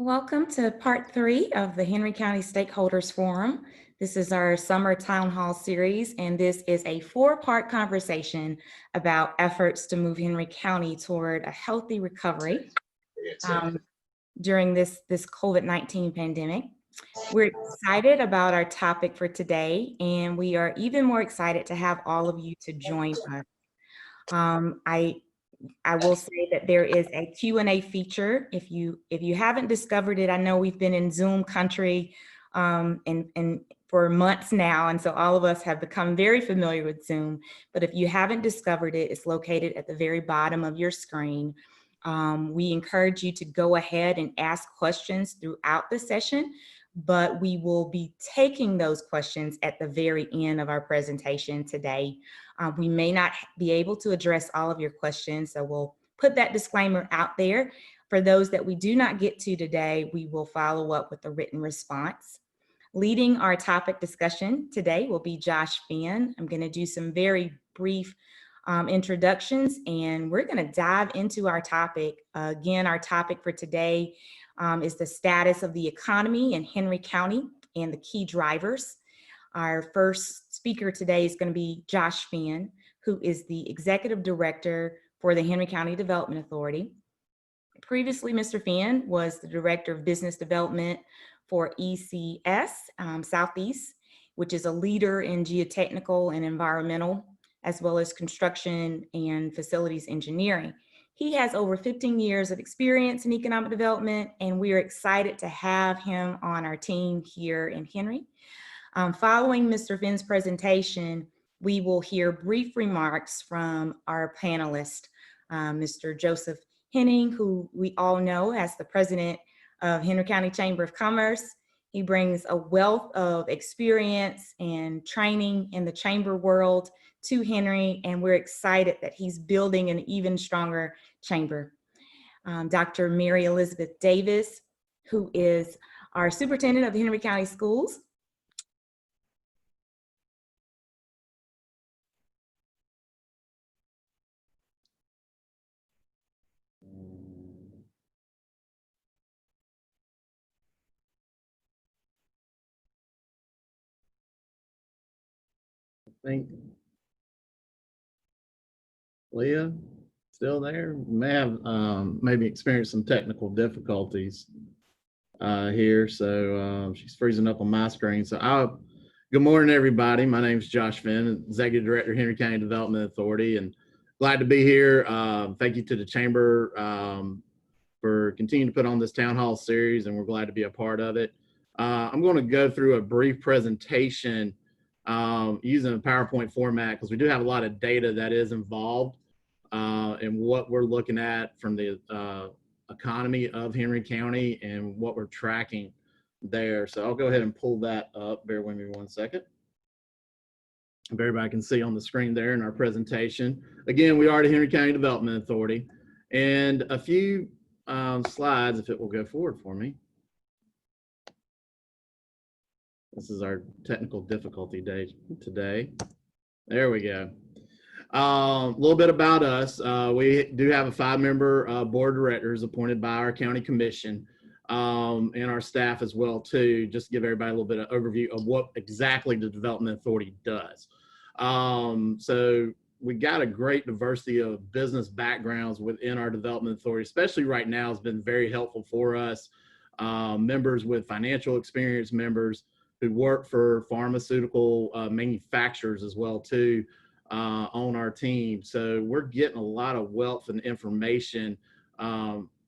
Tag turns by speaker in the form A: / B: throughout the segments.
A: Welcome to part 3 of the Henry County Stakeholders Forum. This is our summer town hall series, and this is a 4-part conversation about efforts to move Henry County toward a healthy recovery during this COVID-19 pandemic. We're excited about our topic for today, and we are even more excited to have all of you to join us. I will say that there is a Q&A feature. If you haven't discovered it, I know we've been in Zoom country and for months now, and so all of us have become very familiar with Zoom. But if you haven't discovered it, it's located at the very bottom of your screen. We encourage you to go ahead and ask questions throughout the session, but we will be taking those questions at the very end of our presentation today. We may not be able to address all of your questions, so we'll put that disclaimer out there. For those that we do not get to today, we will follow up with a written response. Leading our topic discussion today will be Josh Finn. I'm going to do some very brief introductions, and we're going to dive into our topic. Again, our topic for today is the status of the economy in Henry County and the key drivers. Our first speaker today is going to be Josh Finn, who is the Executive Director for the Henry County Development Authority. Previously, Mr. Finn was the Director of Business Development for ECS Southeast, which is a leader in geotechnical and environmental, as well as construction and facilities engineering. He has over 15 years of experience in economic development, and we are excited to have him on our team here in Henry. Following Mr. Finn's presentation, we will hear brief remarks from our panelist, Mr. Joseph Henning, who we all know as the president of Henry County Chamber of Commerce. He brings a wealth of experience and training in the chamber world to Henry, and we're excited that he's building an even stronger chamber. Dr. Mary Elizabeth Davis, who is our superintendent of Henry County Schools.
B: I think Leah still there. May have maybe experienced some technical difficulties here, so she's freezing up on my screen. So good morning, everybody. My name is Josh Finn, Executive Director, Henry County Development Authority, and glad to be here. Thank you to the Chamber for continuing to put on this town hall series, and we're glad to be a part of it. I'm going to go through a brief presentation using a PowerPoint format because we do have a lot of data that is involved in what we're looking at from the economy of Henry County and what we're tracking there. So I'll go ahead and pull that up. Bear with me 1 second. If everybody can see on the screen there in our presentation. Again, we are the Henry County Development Authority, and a few slides, if it will go forward for me. This is our technical difficulty day today. There we go. A little bit about us. We do have a 5-member board of directors appointed by our county commission and our staff as well too, just to give everybody a little bit of overview of what exactly the Development Authority does. So we got a great diversity of business backgrounds within our Development Authority, especially right now. Has been very helpful for us. Members with financial experience, members who work for pharmaceutical manufacturers as well too on our team. So we're getting a lot of wealth and information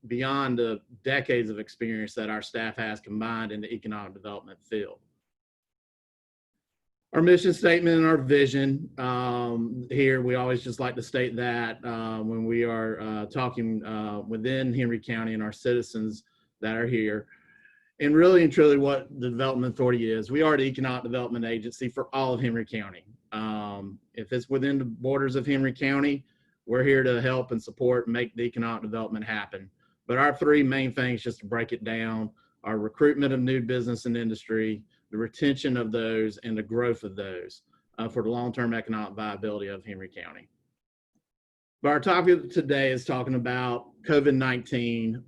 B: beyond the decades of experience that our staff has combined in the economic development field. Our mission statement and our vision here, we always just like to state that when we are talking within Henry County and our citizens that are here. And really and truly what the Development Authority is, we are the economic development agency for all of Henry County. If it's within the borders of Henry County, we're here to help and support and make the economic development happen. But our 3 main things, just to break it down, are recruitment of new business and industry, the retention of those, and the growth of those for the long-term economic viability of Henry County. But our topic today is talking about COVID-19,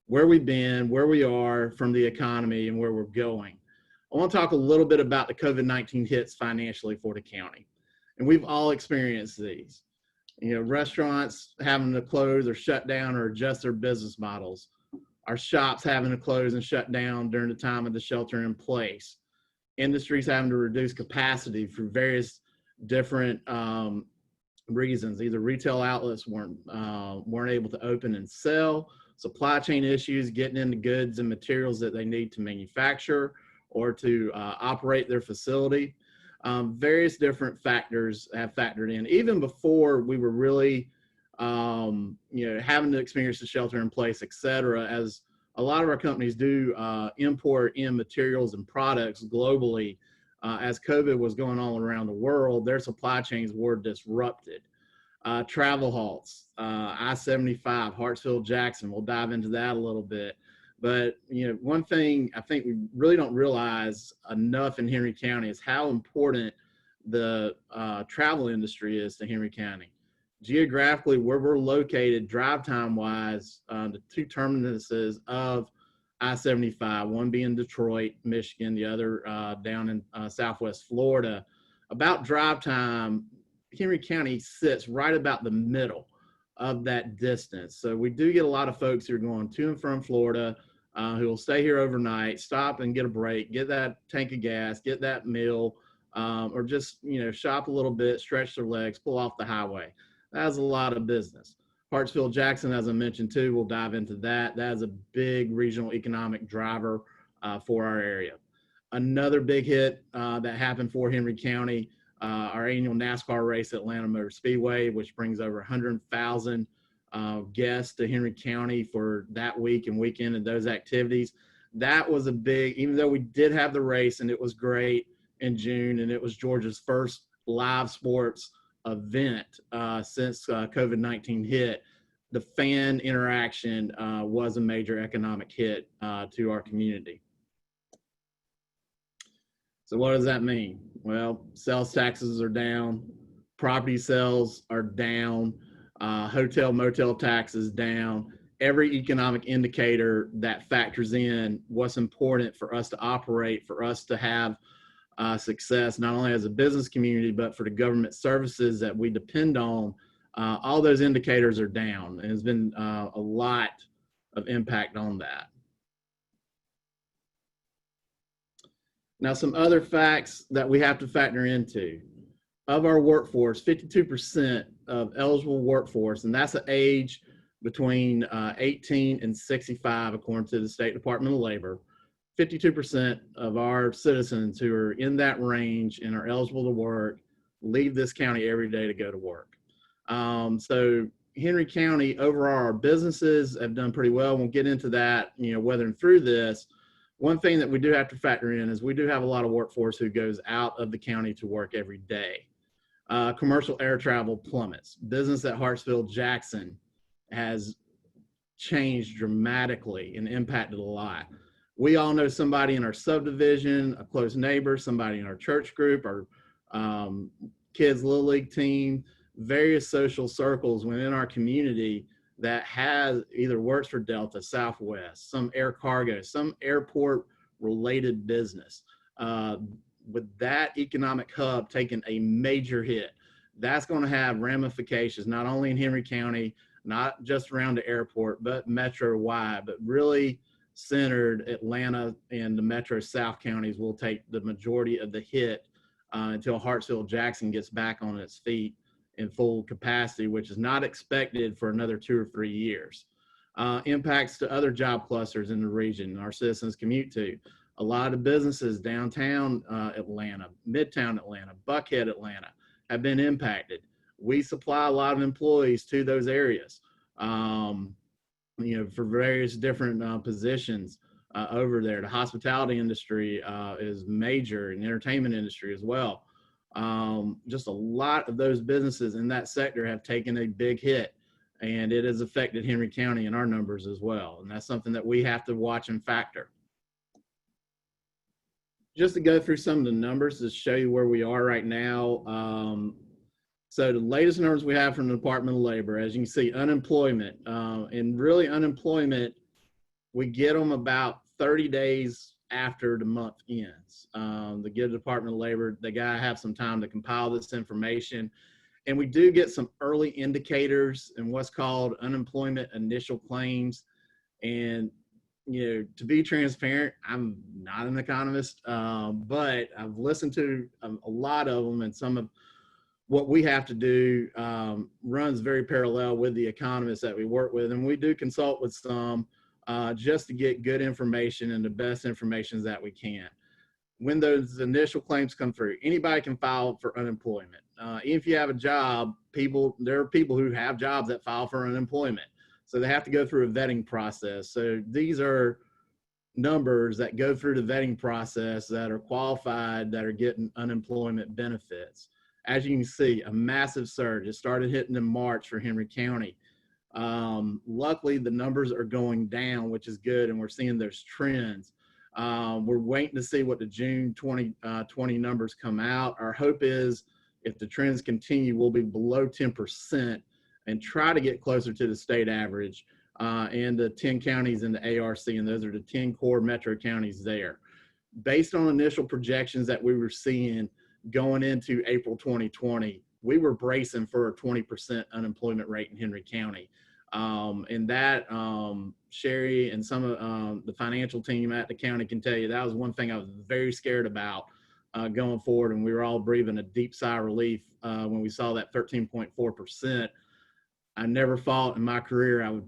B: where we've been, where we are from the economy, and where we're going. I want to talk a little bit about the COVID-19 hits financially for the county. And we've all experienced these. You know, restaurants having to close or shut down or adjust their business models. Our shops having to close and shut down during the time of the shelter in place. Industries having to reduce capacity for various different reasons. Either retail outlets weren't able to open and sell, supply chain issues, getting into goods and materials that they need to manufacture or to operate their facility. Various different factors have factored in. Even before we were really, having to experience the shelter in place, et cetera, as a lot of our companies do import in materials and products globally. As COVID was going on around the world, their supply chains were disrupted. Travel halts, I-75, Hartsville, Jackson. We'll dive into that a little bit. But, one thing I think we really don't realize enough in Henry County is how important the travel industry is to Henry County. Geographically, where we're located, drive time wise, the two terminuses of I-75, one being Detroit, Michigan, the other down in Southwest Florida. About drive time, Henry County sits right about the middle of that distance. So we do get a lot of folks who are going to and from Florida who will stay here overnight, stop and get a break, get that tank of gas, get that meal, or just, shop a little bit, stretch their legs, pull off the highway. That's a lot of business. Hartsville, Jackson, as I mentioned too, we'll dive into that. That is a big regional economic driver for our area. Another big hit that happened for Henry County, our annual NASCAR race at Atlanta Motor Speedway, which brings over 100,000 guests to Henry County for that week and weekend and those activities. That was a big, even though we did have the race and it was great in June and it was Georgia's first live sports event since COVID-19 hit, the fan interaction was a major economic hit to our community. So what does that mean? Well, sales taxes are down, property sales are down, hotel motel taxes down. Every economic indicator that factors in what's important for us to operate, for us to have success, not only as a business community, but for the government services that we depend on, all those indicators are down. And there's been a lot of impact on that. Now, some other facts that we have to factor into. Of our workforce, 52% of eligible workforce, and that's an age between 18 and 65, according to the State Department of Labor, 52% of our citizens who are in that range and are eligible to work leave this county every day to go to work. So Henry County, overall, our businesses have done pretty well. We'll get into that, weathering through this. One thing that we do have to factor in is we do have a lot of workforce who goes out of the county to work every day. Commercial air travel plummets. Business at Hartsville, Jackson has changed dramatically and impacted a lot. We all know somebody in our subdivision, a close neighbor, somebody in our church group, our kids' Little League team, various social circles within our community that has either works for Delta, Southwest, some air cargo, some airport related business. With that economic hub taking a major hit, that's going to have ramifications not only in Henry County, not just around the airport, but metro-wide, but really centered Atlanta and the metro South counties will take the majority of the hit until Hartsville Jackson gets back on its feet in full capacity, which is not expected for another 2 or 3 years. Impacts to other job clusters in the region our citizens commute to. A lot of businesses downtown Atlanta, midtown Atlanta, Buckhead Atlanta have been impacted. We supply a lot of employees to those areas, for various different positions over there. The hospitality industry is major, and the entertainment industry as well. Just a lot of those businesses in that sector have taken a big hit, and it has affected Henry County and our numbers as well. And that's something that we have to watch and factor. Just to go through some of the numbers to show you where we are right now. So the latest numbers we have from the Department of Labor, as you can see, unemployment, and really unemployment we get them about 30 days after the month ends. The Give Department of Labor, they gotta have some time to compile this information. And we do get some early indicators and what's called unemployment initial claims. And, to be transparent, I'm not an economist, but I've listened to a lot of them, and some of what we have to do runs very parallel with the economists that we work with. And we do consult with some just to get good information and the best information that we can. When those initial claims come through, anybody can file for unemployment. If you have a job, there are people who have jobs that file for unemployment. So they have to go through a vetting process. So these are numbers that go through the vetting process that are qualified, that are getting unemployment benefits. As you can see, a massive surge. It started hitting in March for Henry County. Luckily, the numbers are going down, which is good, and we're seeing those trends. We're waiting to see what the June 2020 numbers come out. Our hope is if the trends continue, we'll be below 10% and try to get closer to the state average and the 10 counties in the ARC, and those are the 10 core metro counties there. Based on initial projections that we were seeing going into April 2020, we were bracing for a 20% unemployment rate in Henry County. And that, Sherry and some of the financial team at the county can tell you, that was one thing I was very scared about going forward. And we were all breathing a deep sigh of relief when we saw that 13.4%. I never thought in my career I would,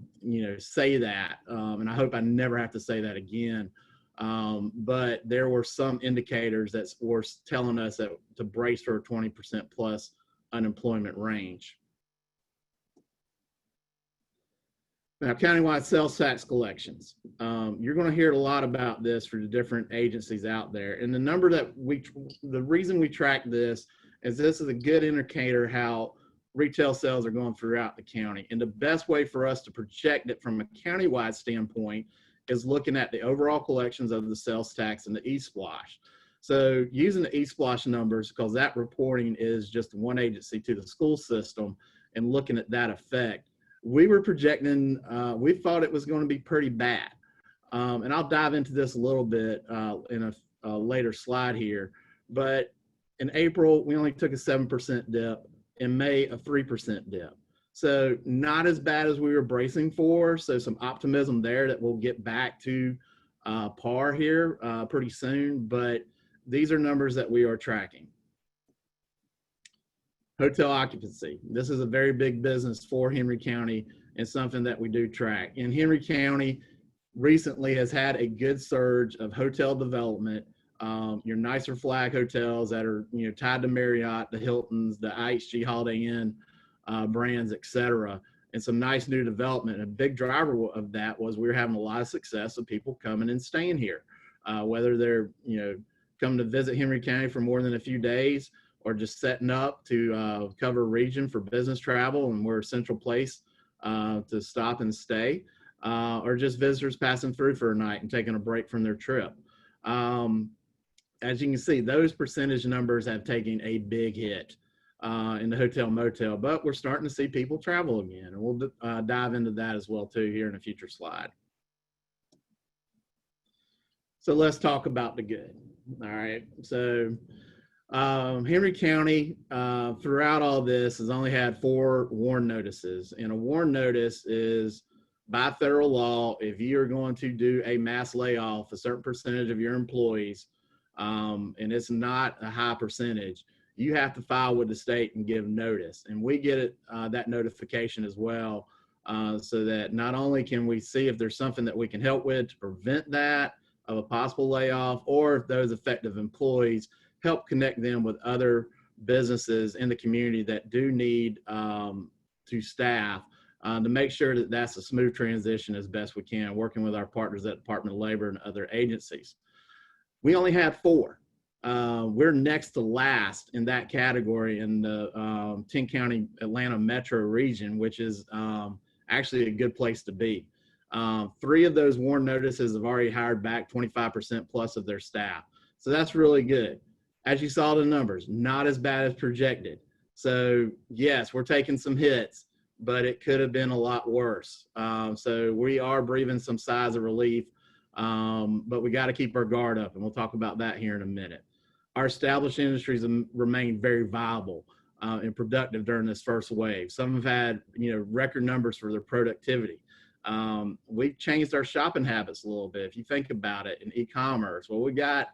B: say that. And I hope I never have to say that again. But there were some indicators that were telling us that to brace for a 20% plus unemployment range. Now, countywide sales tax collections. You're going to hear a lot about this for the different agencies out there. And the reason we track this is this is a good indicator how retail sales are going throughout the county. And the best way for us to project it from a countywide standpoint is looking at the overall collections of the sales tax and the e-splosh. So using the e-splosh numbers, because that reporting is just one agency to the school system, and looking at that effect, we were projecting, we thought it was going to be pretty bad. And I'll dive into this a little bit in a later slide here. But in April, we only took a 7% dip. In May, a 3% dip. So not as bad as we were bracing for. So some optimism there that we'll get back to par here pretty soon. But these are numbers that we are tracking. Hotel occupancy. This is a very big business for Henry County and something that we do track. And Henry County recently has had a good surge of hotel development. Your nicer flag hotels that are tied to Marriott, the Hiltons, the IHG Holiday Inn brands, etc., and some nice new development. And a big driver of that was we were having a lot of success of people coming and staying here, whether they're coming to visit Henry County for more than a few days, or just setting up to cover a region for business travel, and we're a central place to stop and stay, or just visitors passing through for a night and taking a break from their trip. As you can see, those percentage numbers have taken a big hit in the hotel motel, but we're starting to see people travel again. And we'll dive into that as well too here in a future slide. So let's talk about the good. All right. So Henry County throughout all this has only had 4 WARN notices. And a WARN notice is by federal law, if you are going to do a mass layoff, a certain percentage of your employees, and it's not a high percentage, you have to file with the state and give notice. And we get it, that notification as well, so that not only can we see if there's something that we can help with to prevent that of a possible layoff, or if those affected employees, help connect them with other businesses in the community that do need to staff to make sure that that's a smooth transition as best we can, working with our partners at Department of Labor and other agencies. We only had 4. We're next to last in that category in the 10-county Atlanta metro region, which is actually a good place to be. 3 of those WARN notices have already hired back 25% plus of their staff. So that's really good. As you saw the numbers, not as bad as projected. So yes, we're taking some hits, but it could have been a lot worse. So we are breathing some sighs of relief, but we got to keep our guard up, and we'll talk about that here in a minute. Our established industries remain very viable and productive during this first wave. Some have had, record numbers for their productivity. We've changed our shopping habits a little bit. If you think about it in e-commerce, well, we got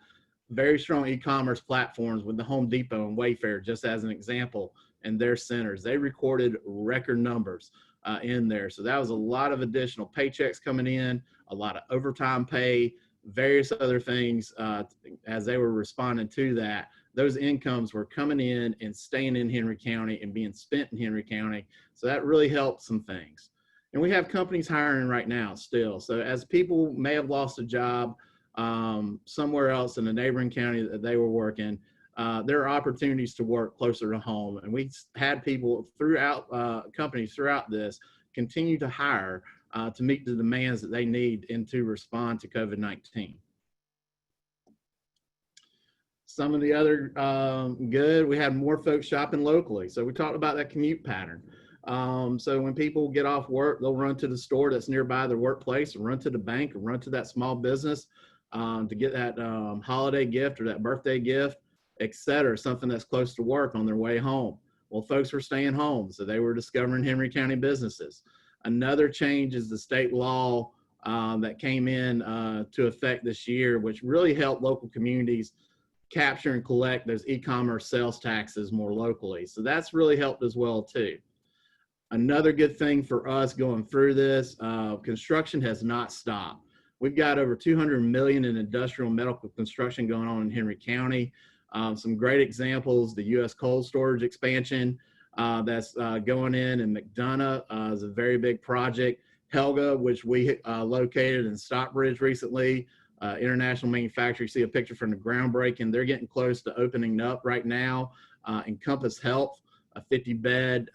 B: very strong e-commerce platforms with the Home Depot and Wayfair, just as an example, and their centers. They recorded record numbers in there. So that was a lot of additional paychecks coming in, a lot of overtime pay, various other things as they were responding to that. Those incomes were coming in and staying in Henry County and being spent in Henry County. So that really helped some things. And we have companies hiring right now still. So as people may have lost a job somewhere else in a neighboring county that they were working, there are opportunities to work closer to home. And we had people throughout, companies throughout this, continue to hire to meet the demands that they need and to respond to COVID-19. Some of the other good, we had more folks shopping locally. So we talked about that commute pattern. So when people get off work, they'll run to the store that's nearby their workplace and run to the bank and run to that small business to get that holiday gift or that birthday gift, et cetera, something that's close to work on their way home. Well, folks were staying home, so they were discovering Henry County businesses. Another change is the state law that came in to effect this year, which really helped local communities capture and collect those e-commerce sales taxes more locally. So that's really helped as well too. Another good thing for us going through this, construction has not stopped. We've got over $200 million in industrial medical construction going on in Henry County. Some great examples, the U.S. cold storage expansion that's going in McDonough is a very big project. Helga, which we located in Stockbridge recently, international manufacturer. You see a picture from the groundbreaking. They're getting close to opening up right now. Encompass Health, a 50-bed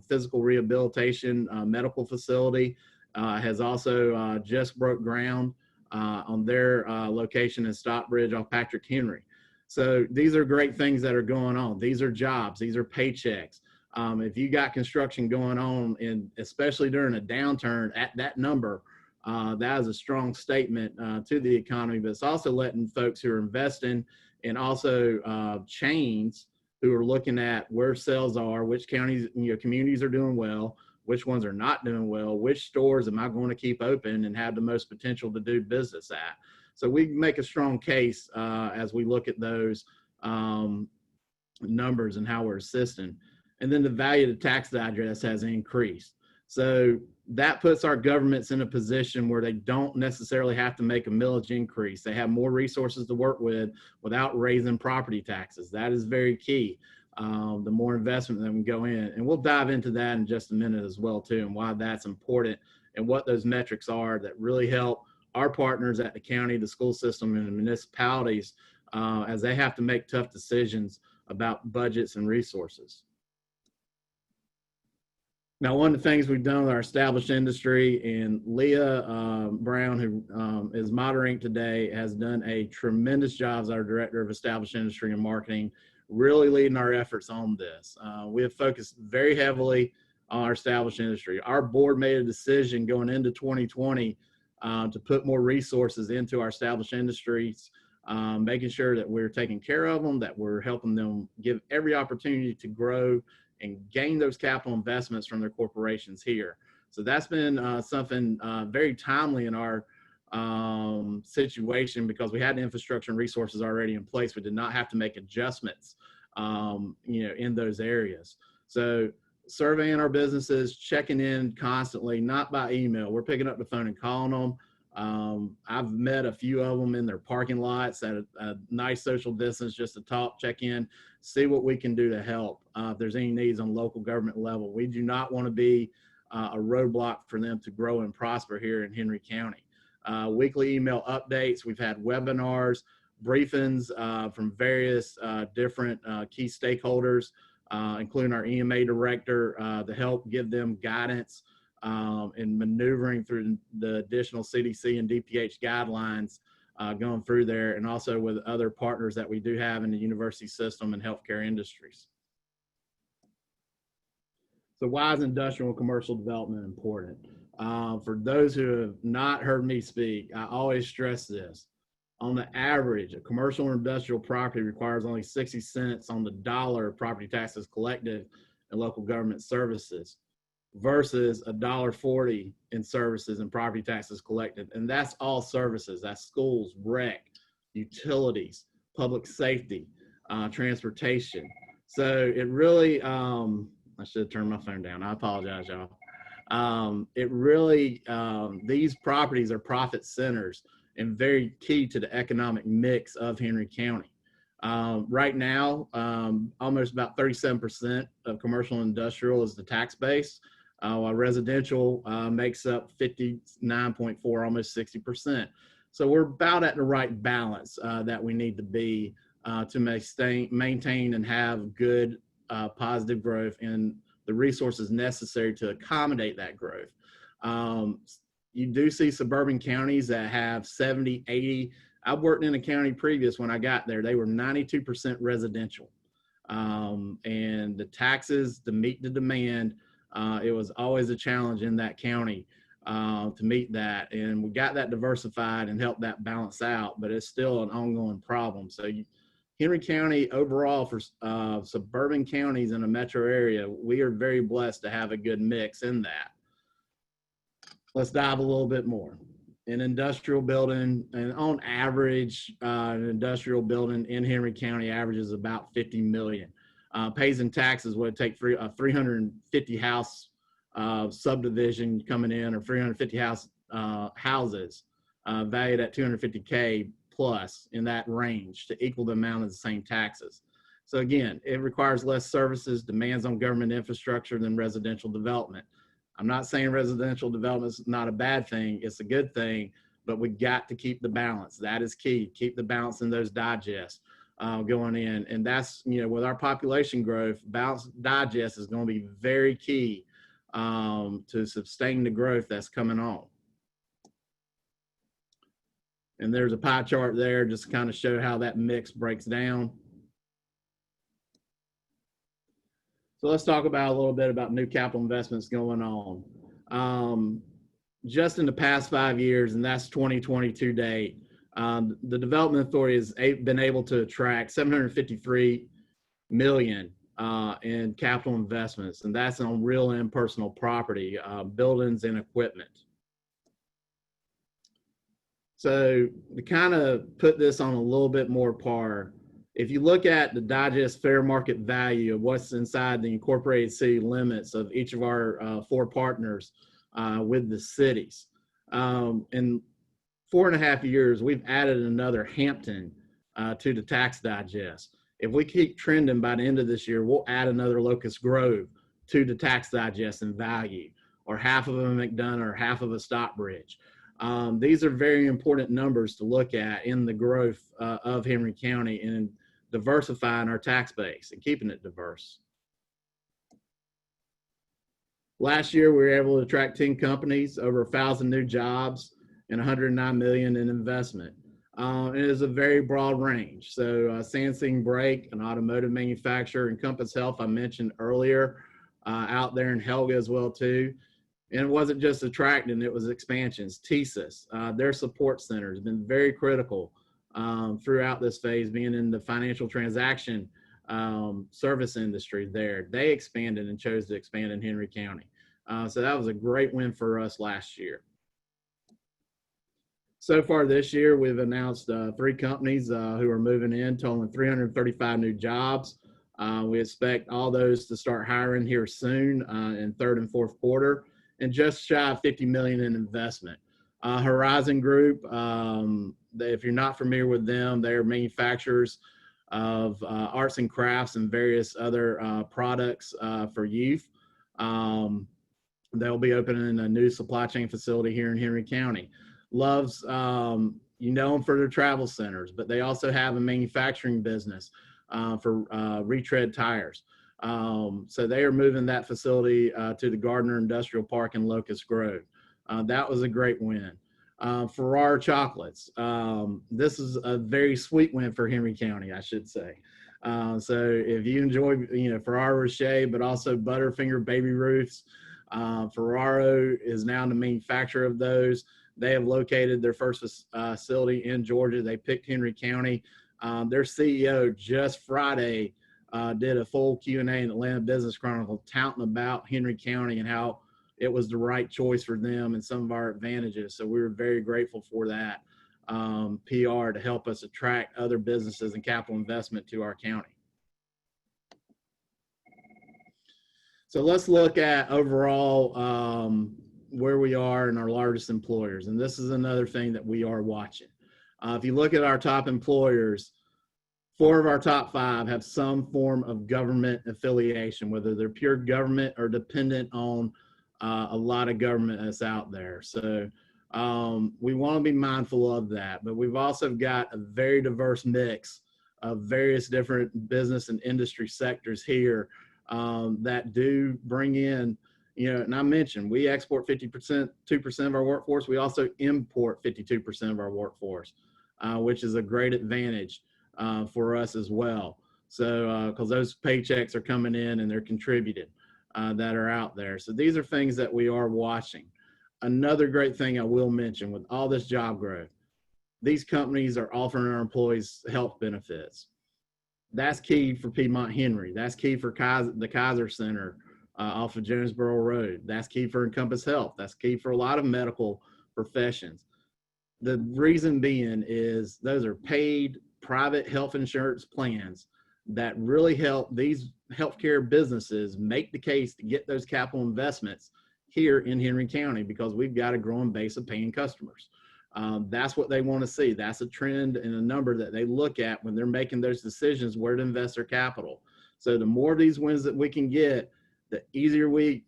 B: physical rehabilitation medical facility, has also just broke ground on their location in Stockbridge off Patrick Henry. So these are great things that are going on. These are jobs. These are paychecks. If you got construction going on, and especially during a downturn at that number, that is a strong statement to the economy, but it's also letting folks who are investing and also chains who are looking at where sales are, which counties, communities are doing well, which ones are not doing well, which stores am I going to keep open and have the most potential to do business at. So we make a strong case as we look at those numbers and how we're assisting. And then the value of the tax digest has increased. So that puts our governments in a position where they don't necessarily have to make a millage increase. They have more resources to work with without raising property taxes. That is very key. The more investment that can go in. And we'll dive into that in just a minute as well too, and why that's important and what those metrics are that really help our partners at the county, the school system, and the municipalities as they have to make tough decisions about budgets and resources. Now, one of the things we've done with our established industry, and Leah Brown, who is moderating today, has done a tremendous job as our Director of Established Industry and Marketing, really leading our efforts on this. We have focused very heavily on our established industry. Our board made a decision going into 2020 to put more resources into our established industries, making sure that we're taking care of them, that we're helping them give every opportunity to grow and gain those capital investments from their corporations here. So that's been something very timely in our situation, because we had the infrastructure and resources already in place. We did not have to make adjustments, in those areas. So surveying our businesses, checking in constantly, not by email. We're picking up the phone and calling them. I've met a few of them in their parking lots at a nice social distance, just to talk, check in, see what we can do to help. If there's any needs on local government level, we do not want to be a roadblock for them to grow and prosper here in Henry County. Weekly email updates. We've had webinars, briefings from various different key stakeholders, including our EMA director, to help give them guidance in maneuvering through the additional CDC and DPH guidelines going through there, and also with other partners that we do have in the university system and healthcare industries. So why is industrial and commercial development important? For those who have not heard me speak, I always stress this. On the average, a commercial or industrial property requires only 60 cents on the dollar of property taxes collected in local government services versus $1.40 in services and property taxes collected. And that's all services. That's schools, rec, utilities, public safety, transportation. So it really, I should have turned my phone down. I apologize, y'all. It really, these properties are profit centers and very key to the economic mix of Henry County. Right now, almost about 37% of commercial and industrial is the tax base, while residential makes up 59.4, almost 60%. So we're about at the right balance that we need to be to maintain and have good positive growth and the resources necessary to accommodate that growth. You do see suburban counties that have 70, 80. I worked in a county previous when I got there. They were 92% residential. And the taxes to meet the demand, it was always a challenge in that county to meet that. And we got that diversified and helped that balance out, but it's still an ongoing problem. So Henry County overall for suburban counties in a metro area, we are very blessed to have a good mix in that. Let's dive a little bit more. An industrial building, and on average, an industrial building in Henry County averages about 50 million. Pays in taxes would take 350 house subdivision coming in, or 350 houses valued at 250K plus in that range to equal the amount of the same taxes. So again, it requires less services, demands on government infrastructure than residential development. I'm not saying residential development is not a bad thing. It's a good thing, but we got to keep the balance. That is key. Keep the balance in those digests going in. And that's, with our population growth, balanced digest is going to be very key to sustain the growth that's coming on. And there's a pie chart there just to kind of show how that mix breaks down. So let's talk about a little bit about new capital investments going on. Just in the past 5 years, and that's 2022 date, the Development Authority has been able to attract $753 million in capital investments, and that's on real and personal property, buildings and equipment. So to kind of put this on a little bit more par, if you look at the digest fair market value of what's inside the incorporated city limits of each of our 4 partners with the cities, in 4.5 years, we've added another Hampton to the tax digest. If we keep trending by the end of this year, we'll add another Locust Grove to the tax digest in value, or half of a McDonough or half of a Stockbridge. These are very important numbers to look at in the growth of Henry County and diversifying our tax base and keeping it diverse. Last year, we were able to attract 10 companies, over 1,000 new jobs, and $109 million in investment. It is a very broad range. So Sansing Brake, an automotive manufacturer, and Compass Health, I mentioned earlier, out there in Helga as well too. And it wasn't just attracting, it was expansions. TSIS, their support center has been very critical throughout this phase, being in the financial transaction service industry there. They expanded and chose to expand in Henry County. So that was a great win for us last year. So far this year, we've announced 3 companies who are moving in, totaling 335 new jobs. We expect all those to start hiring here soon in 3rd and 4th quarter, and just shy of 50 million in investment. Horizon Group, if you're not familiar with them, they're manufacturers of arts and crafts and various other products for youth. They'll be opening a new supply chain facility here in Henry County. Love's, you know them for their travel centers, but they also have a manufacturing business for retread tires. So they are moving that facility to the Gardner Industrial Park in Locust Grove. That was a great win. Ferrara Chocolates. This is a very sweet win for Henry County, I should say. So if you enjoy, Ferraro Rocher, but also Butterfinger Baby Ruths, Ferraro is now the manufacturer of those. They have located their first facility in Georgia. They picked Henry County. Their CEO just Friday did a full Q&A in Atlanta Business Chronicle touting about Henry County and how it was the right choice for them and some of our advantages. So we were very grateful for that PR to help us attract other businesses and capital investment to our county. So let's look at overall where we are in our largest employers. And this is another thing that we are watching. If you look at our top employers, 4 of our top 5 have some form of government affiliation, whether they're pure government or dependent on a lot of government that's out there. So we want to be mindful of that, but we've also got a very diverse mix of various different business and industry sectors here that do bring in, and I mentioned we export 2% of our workforce. We also import 52% of our workforce, which is a great advantage for us as well. So, because those paychecks are coming in and they're contributed that are out there. So these are things that we are watching. Another great thing I will mention with all this job growth, these companies are offering our employees health benefits. That's key for Piedmont Henry. That's key for the Kaiser Center off of Jonesboro Road. That's key for Encompass Health. That's key for a lot of medical professions. The reason being is those are paid private health insurance plans that really help these healthcare businesses make the case to get those capital investments here in Henry County, because we've got a growing base of paying customers. That's what they want to see. That's a trend and a number that they look at when they're making those decisions where to invest their capital. So the more of these wins that we can get, the easier we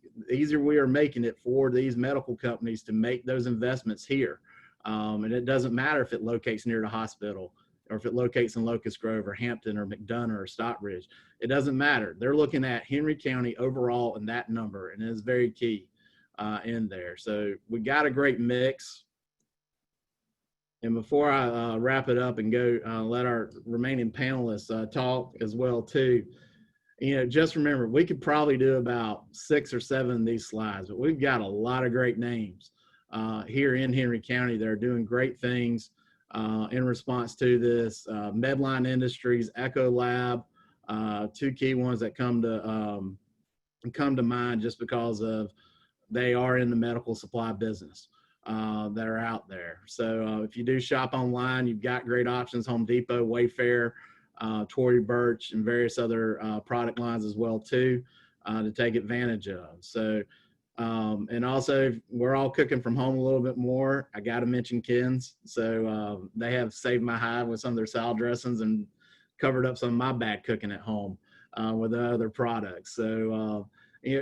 B: are making it for these medical companies to make those investments here. And it doesn't matter if it locates near the hospital or if it locates in Locust Grove or Hampton or McDonough or Stockbridge. It doesn't matter. They're looking at Henry County overall and that number, and it's very key in there. So we got a great mix. And before I wrap it up and go let our remaining panelists talk as well too, just remember, we could probably do about 6 or 7 of these slides, but we've got a lot of great names here in Henry County that are doing great things in response to this. Medline Industries, Echo Lab, 2 key ones that come to mind just because of they are in the medical supply business that are out there. So if you do shop online, you've got great options: Home Depot, Wayfair, Tory Burch, and various other product lines as well too to take advantage of. So and also, we're all cooking from home a little bit more. I got to mention Ken's. So they have saved my hide with some of their salad dressings and covered up some of my bad cooking at home with other products. So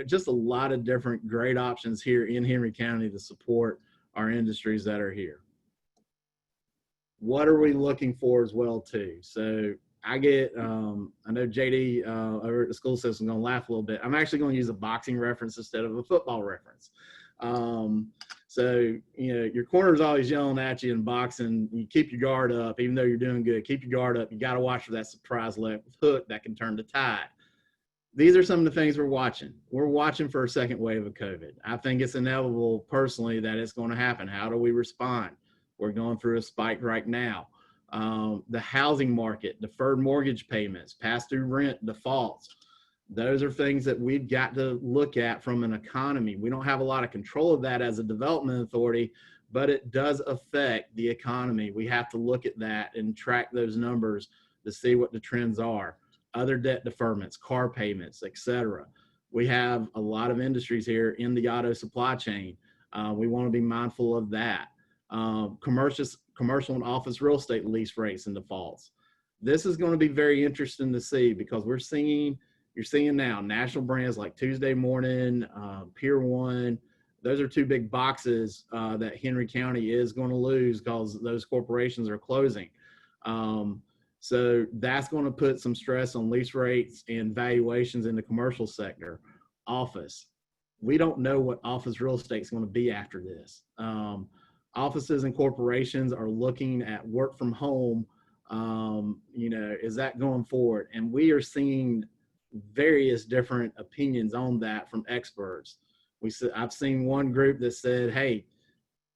B: just a lot of different great options here in Henry County to support our industries that are here. What are we looking for as well too? So I get, I know JD over at the school system is going to laugh a little bit. I'm actually going to use a boxing reference instead of a football reference. So, your corner's always yelling at you in boxing. You keep your guard up, even though you're doing good. Keep your guard up. You got to watch for that surprise left hook that can turn the tide. These are some of the things we're watching. We're watching for a second wave of COVID. I think it's inevitable personally that it's going to happen. How do we respond? We're going through a spike right now. The housing market, deferred mortgage payments, past due rent, defaults. Those are things that we've got to look at from an economy. We don't have a lot of control of that as a development authority, but it does affect the economy. We have to look at that and track those numbers to see what the trends are. Other debt deferments, car payments, etc. We have a lot of industries here in the auto supply chain. We want to be mindful of that. Commercial and office real estate lease rates and defaults. This is going to be very interesting to see because you're seeing now national brands like Tuesday Morning, Pier 1. Those are 2 big boxes that Henry County is going to lose because those corporations are closing. So that's going to put some stress on lease rates and valuations in the commercial sector. Office. We don't know what office real estate is going to be after this. Offices and corporations are looking at work from home You know, is that going forward? And we are seeing various different opinions on that from experts. I've seen one group that said, hey,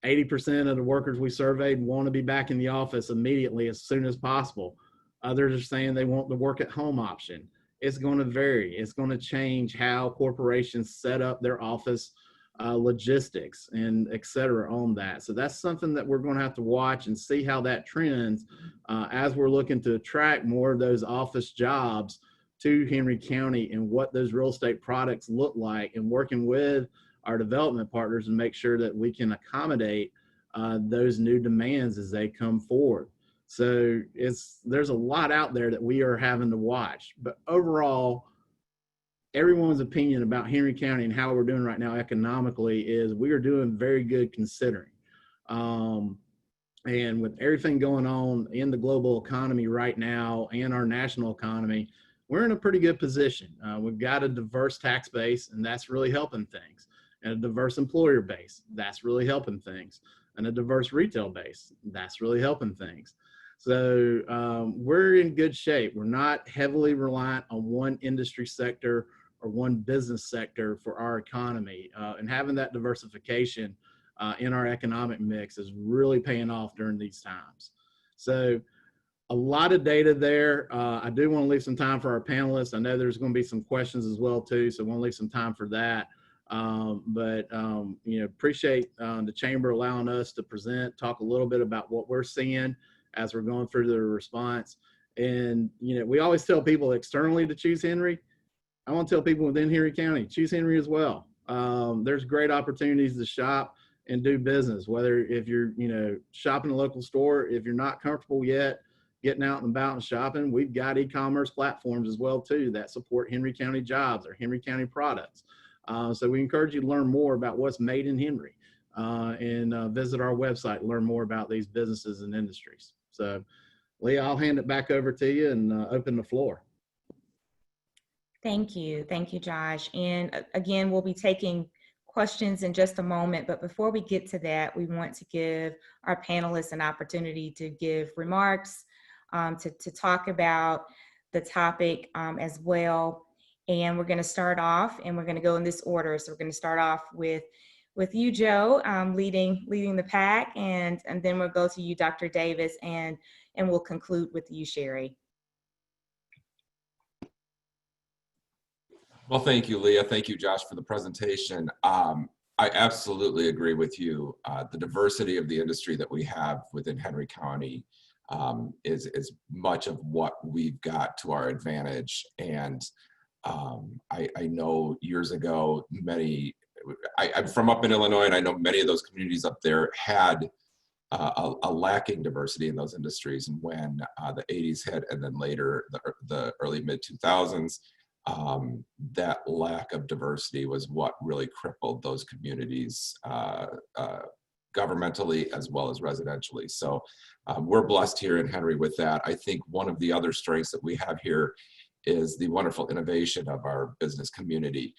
B: 80% of the workers we surveyed want to be back in the office immediately as soon as possible. Others are saying they want the work at home option. It's going to vary. It's going to change how corporations set up their office logistics and et cetera on that. So that's something that we're going to have to watch and see how that trends as we're looking to attract more of those office jobs to Henry County and what those real estate products look like, and working with our development partners and make sure that we can accommodate those new demands as they come forward. So there's a lot out there that we are having to watch. But overall, everyone's opinion about Henry County and how we're doing right now economically is we are doing very good considering. And with everything going on in the global economy right now and our national economy, we're in a pretty good position. We've got a diverse tax base, and that's really helping things, and a diverse employer base, that's really helping things, and a diverse retail base, that's really helping things. So we're in good shape. We're not heavily reliant on one industry sector or one business sector for our economy, and having that diversification in our economic mix is really paying off during these times. So a lot of data there. I do want to leave some time for our panelists. I know there's going to be some questions as well too, so I want to leave some time for that. You know, appreciate the chamber allowing us to present, talk a little bit about what we're seeing as we're going through the response. And you know, we always tell people externally to choose Henry. I want to tell people within Henry County, choose Henry as well. There's great opportunities to shop and do business, whether if you're, you know, shopping a local store, if you're not comfortable yet getting out and about and shopping, we've got e-commerce platforms as well too that support Henry County jobs or Henry County products. So we encourage you to learn more about what's made in Henry and visit our website to learn more about these businesses and industries. So Leah, I'll hand it back over to you and open the floor.
A: Thank you. Thank you, Josh. And again, we'll be taking questions in just a moment, but before we get to that, we want to give our panelists an opportunity to give remarks, to talk about the topic as well. And we're going to start off, and we're going to go in this order. So we're going to start off with you, Joe, leading the pack, and then we'll go to you, Dr. Davis, and we'll conclude with you, Sherry.
C: Well, thank you, Leah. Thank you, Josh, for the presentation. I absolutely agree with you. The diversity of the industry that we have within Henry County is much of what we've got to our advantage. And I know years ago, I'm from up in Illinois, and I know many of those communities up there had a lacking diversity in those industries. And when the 80s hit, and then later the early mid 2000s, that lack of diversity was what really crippled those communities governmentally as well as residentially. So we're blessed here in Henry with that. I think one of the other strengths that we have here is the wonderful innovation of our business community.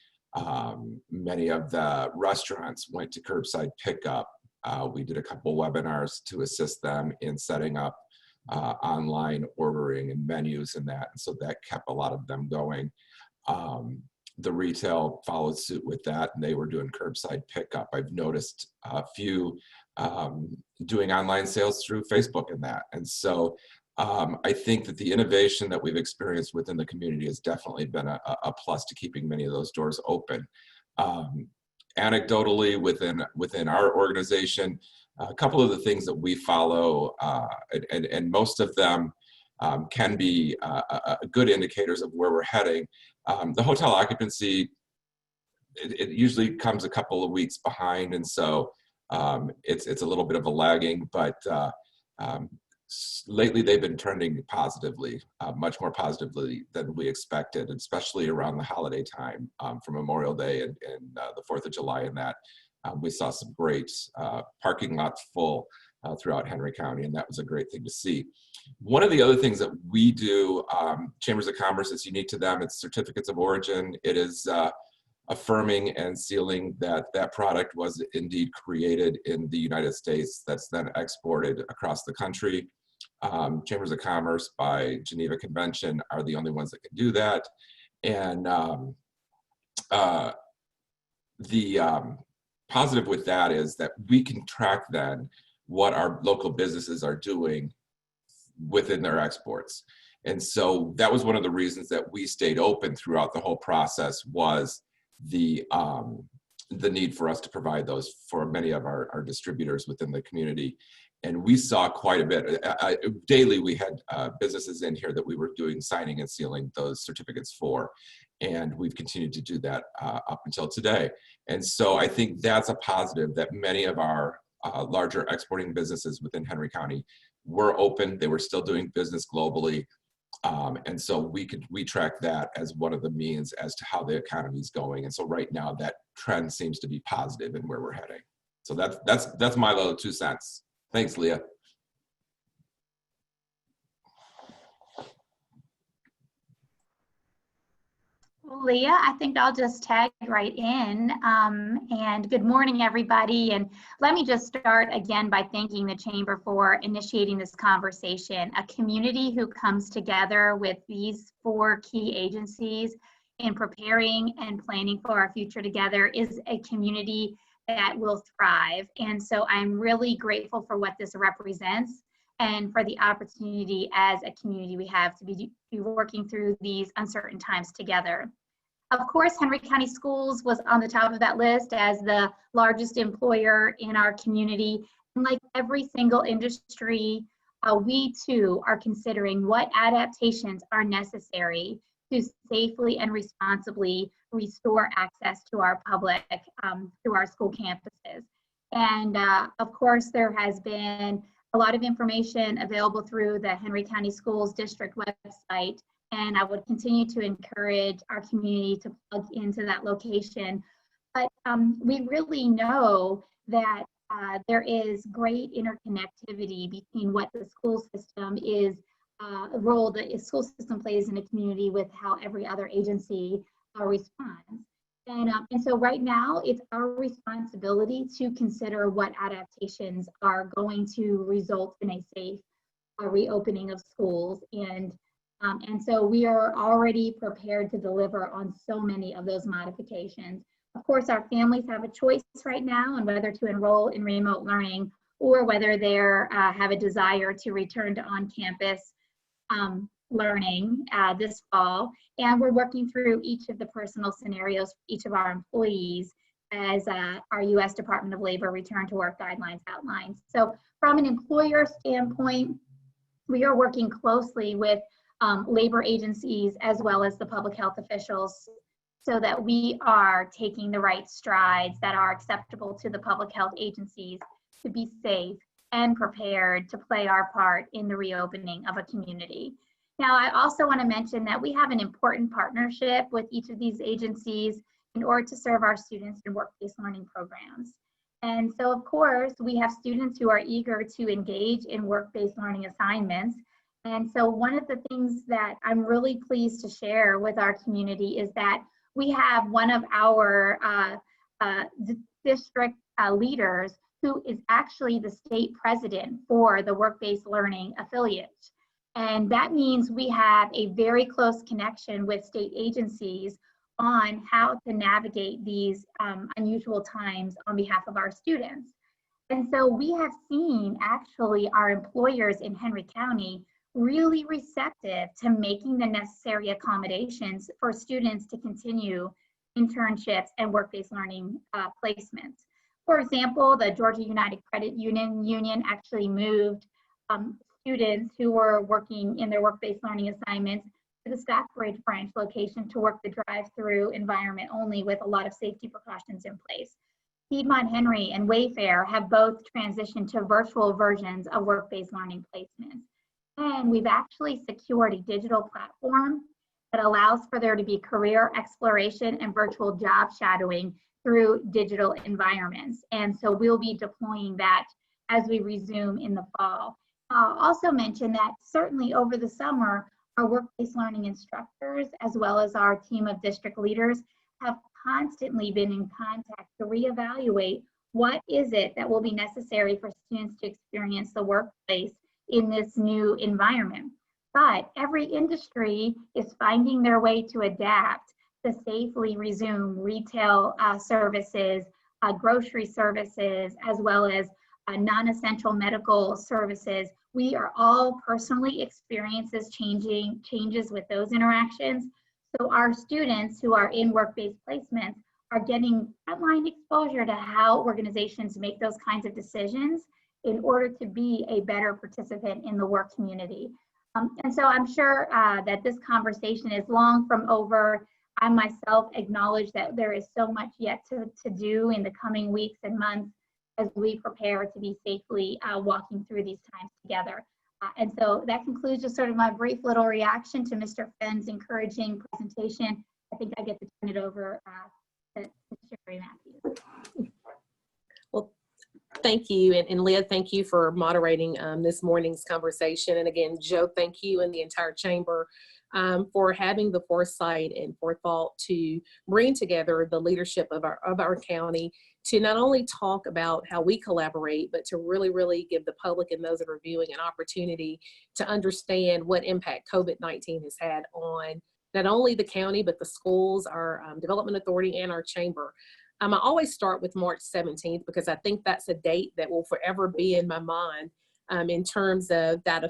C: Many of the restaurants went to curbside pickup. We did a couple webinars to assist them in setting up online ordering and menus and that. And so that kept a lot of them going. The retail followed suit with that, and they were doing curbside pickup. I've noticed a few doing online sales through Facebook and that. And so I think that the innovation that we've experienced within the community has definitely been a plus to keeping many of those doors open. Anecdotally, within our organization, a couple of the things that we follow, and most of them can be good indicators of where we're heading. The hotel occupancy, it usually comes a couple of weeks behind, and so it's a little bit of a lagging, but lately they've been trending positively, much more positively than we expected, especially around the holiday time, for Memorial Day and the 4th of July and that. We saw some great parking lots full throughout Henry County, and that was a great thing to see. One of the other things that we do, Chambers of Commerce, is unique to them. It's certificates of origin. It is affirming and sealing that that product was indeed created in the United States, that's then exported across the country. Chambers of Commerce by Geneva Convention are the only ones that can do that. And the positive with that is that we can track then what our local businesses are doing within their exports. And so that was one of the reasons that we stayed open throughout the whole process, was the need for us to provide those for many of our distributors within the community. And we saw quite a bit. Daily, we had businesses in here that we were doing signing and sealing those certificates for. And we've continued to do that up until today. And so I think that's a positive, that many of our larger exporting businesses within Henry County were open. They were still doing business globally. And so we track that as one of the means as to how the economy is going. And so right now that trend seems to be positive in where we're heading. So that's my little 2 cents. Thanks, Leah.
D: Well, Leah, I think I'll just tag right in. And good morning, everybody. And let me just start again by thanking the Chamber for initiating this conversation. A community who comes together with these 4 key agencies in preparing and planning for our future together is a community that will thrive. And so I'm really grateful for what this represents and for the opportunity as a community we have to be working through these uncertain times together. Of course, Henry County Schools was on the top of that list as the largest employer in our community. And like every single industry, we too are considering what adaptations are necessary to safely and responsibly restore access to our public through our school campuses. And of course, there has been a lot of information available through the Henry County Schools District website, and I would continue to encourage our community to plug into that location. But we really know that there is great interconnectivity between what the school system is, the role that the school system plays in a community with how every other agency responds. And so right now, it's our responsibility to consider what adaptations are going to result in a safe reopening of schools. And so we are already prepared to deliver on so many of those modifications. Of course, our families have a choice right now on whether to enroll in remote learning or whether they have a desire to return to on-campus learning this fall. And we're working through each of the personal scenarios for each of our employees as our U.S. Department of Labor return to work guidelines outlines. So from an employer standpoint, we are working closely with labor agencies as well as the public health officials so that we are taking the right strides that are acceptable to the public health agencies to be safe and prepared to play our part in the reopening of a community. Now, I also want to mention that we have an important partnership with each of these agencies in order to serve our students in work-based learning programs. And so, of course, we have students who are eager to engage in work-based learning assignments. And so one of the things that I'm really pleased to share with our community is that we have one of our district leaders who is actually the state president for the work-based learning affiliate. And that means we have a very close connection with state agencies on how to navigate these unusual times on behalf of our students. And so we have seen actually our employers in Henry County really receptive to making the necessary accommodations for students to continue internships and work-based learning placements. For example, the Georgia United Credit Union actually moved students who were working in their work-based learning assignments to the Stockbridge branch location to work the drive-through environment only with a lot of safety precautions in place. Piedmont Henry and Wayfair have both transitioned to virtual versions of work-based learning placements. And we've actually secured a digital platform that allows for there to be career exploration and virtual job shadowing through digital environments. And so we'll be deploying that as we resume in the fall. I'll also mention that certainly over the summer, our work-based learning instructors, as well as our team of district leaders, have constantly been in contact to reevaluate what is it that will be necessary for students to experience the workplace in this new environment. But every industry is finding their way to adapt to safely resume retail services, grocery services, as well as non-essential medical services. We are all personally experiencing changes with those interactions. So our students who are in work-based placements are getting frontline exposure to how organizations make those kinds of decisions in order to be a better participant in the work community. And so I'm sure that this conversation is long from over. I myself acknowledge that there is so much yet to do in the coming weeks and months as we prepare to be safely walking through these times together. And so that concludes just sort of my brief little reaction to Mr. Fenn's encouraging presentation. I think I get to turn it over to Sherry Matthews.
E: Well, thank you. And Leah, thank you for moderating this morning's conversation. And again, Joe, thank you and the entire chamber for having the foresight and forethought to bring together the leadership of our county to not only talk about how we collaborate, but to really give the public and those that are viewing an opportunity to understand what impact COVID-19 has had on not only the county, but the schools, our development authority, and our chamber. I always start with March 17th because I think that's a date that will forever be in my mind in terms of that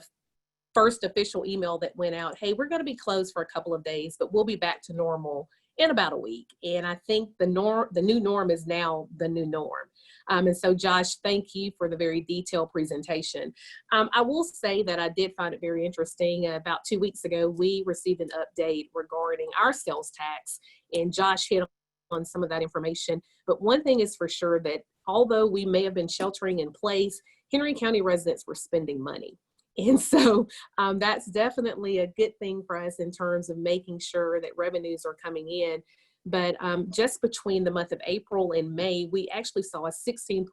E: first official email that went out. Hey, we're going to be closed for a couple of days, but we'll be back to normal in about a week. And I think the new norm is now the new norm. And so Josh, thank you for the very detailed presentation. I will say that I did find it very interesting. About 2 weeks ago, we received an update regarding our sales tax, and Josh hit on some of that information. But one thing is for sure, that although we may have been sheltering in place, Henry County residents were spending money. And so that's definitely a good thing for us in terms of making sure that revenues are coming in. But just between the month of April and May, we actually saw a 16%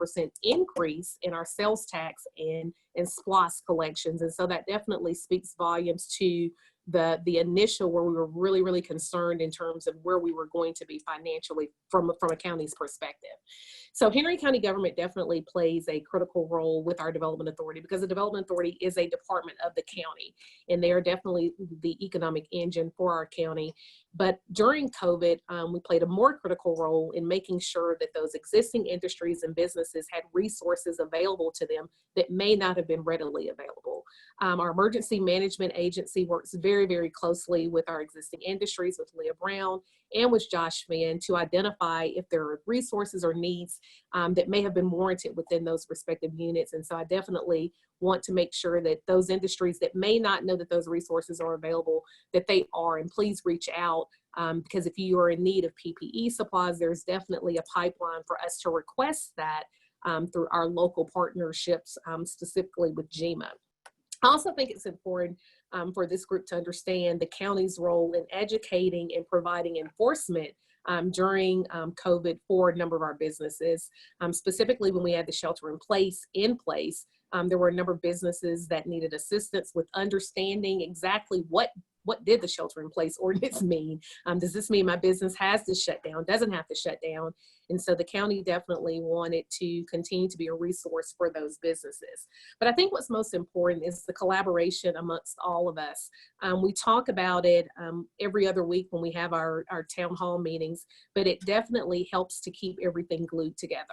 E: increase in our sales tax and SPLOST collections. And so that definitely speaks volumes to the initial, where we were really concerned in terms of where we were going to be financially from a county's perspective. So Henry County government definitely plays a critical role with our development authority, because the development authority is a department of the county, and they are definitely the economic engine for our county. But during COVID, we played a more critical role in making sure that those existing industries and businesses had resources available to them that may not have been readily available. Our emergency management agency works very closely with our existing industries, with Leah Brown and with Josh Fenn, to identify if there are resources or needs that may have been warranted within those respective units. And so I definitely want to make sure that those industries that may not know that those resources are available, that they are, and please reach out, because if you are in need of PPE supplies, there's definitely a pipeline for us to request that through our local partnerships, specifically with GMA. I also think it's important for this group to understand the county's role in educating and providing enforcement during COVID for a number of our businesses. Specifically, when we had the shelter in place, there were a number of businesses that needed assistance with understanding exactly what did the shelter in place ordinance mean? Does this mean my business has to shut down, doesn't have to shut down? And so the county definitely wanted to continue to be a resource for those businesses. But I think what's most important is the collaboration amongst all of us. We talk about it every other week when we have our town hall meetings, but it definitely helps to keep everything glued together.